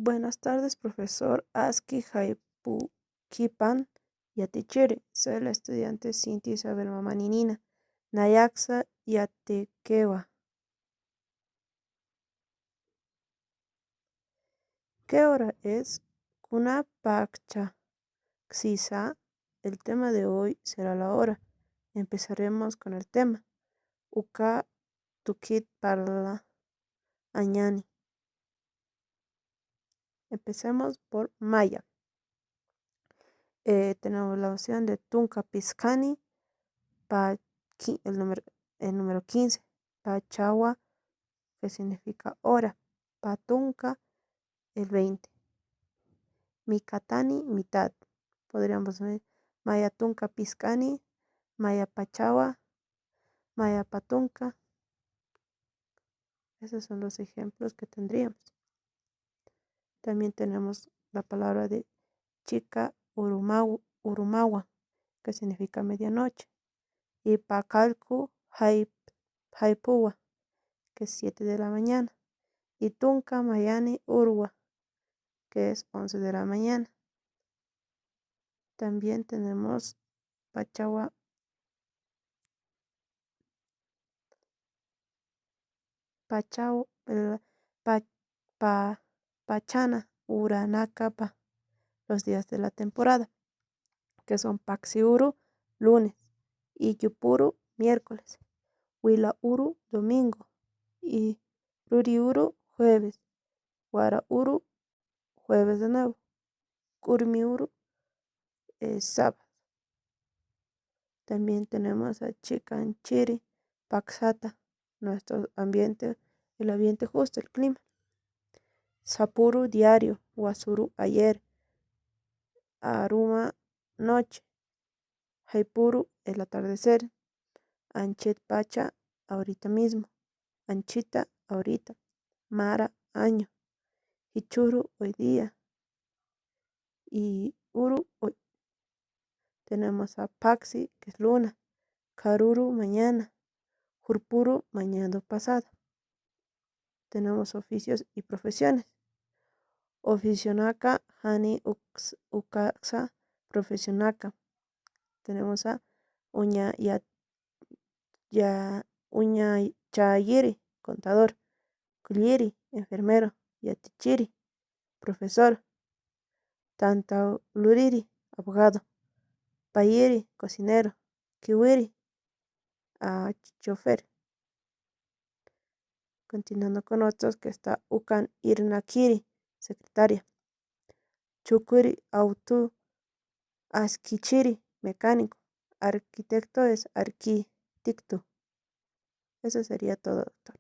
Buenas tardes, profesor Aski Kipan Yatichere. Soy la estudiante Cintia Isabel Mamaninina, Nayaxa Yatequewa. ¿Qué hora es? Kuna Pakcha Xisa. El tema de hoy será la hora. Empezaremos con el tema. Uka Tukit Parla Añani. Empecemos por Maya. Tenemos la opción de Tunka Piscani, el número 15, Pachawa, que significa hora, Patunca, el 20, Mikatani, mitad. Podríamos ver Maya Tunca Piscani, Maya Pachawa, Maya Patunca. Esos son los ejemplos que tendríamos. También tenemos la palabra de chica Urumawa, que significa medianoche, y Pacalcu Haipua, que es 7 de la mañana, y Tunca Mayani Urwa, que es 11 de la mañana. También tenemos Pachawa Pachana Uranakapa, los días de la temporada, que son Paxiuru, lunes, y Yupuru, miércoles, Huilauru, domingo, y Ruriuru, jueves, Guarauru, jueves de nuevo, Kurmiuru, sábado. También tenemos a Chicanchiri, Paxata, nuestro ambiente, el ambiente justo, el clima. Sapuru, diario, Wasuru, ayer, Aruma, noche, Haipuru, el atardecer, Anchet Pacha, ahorita mismo, Anchita, ahorita, Mara, año, Hichuru, hoy día, y Uru, hoy. Tenemos a Paxi, que es luna, Karuru, mañana, Jurpuru, mañana pasado. Tenemos oficios y profesiones. Oficionaca, Hani Ukaxa, profesionaca. Tenemos a Uña Chayiri, contador. Kulieri, enfermero. Yatichiri, profesor. Tantauluriri, abogado. Payiri, cocinero. Kiwiri, chofer. Continuando con otros, que está Ukan Irnakiri, secretaria. Chukuri, auto. Askichiri, mecánico. Arquitecto es arquitecto. Eso sería todo, doctor.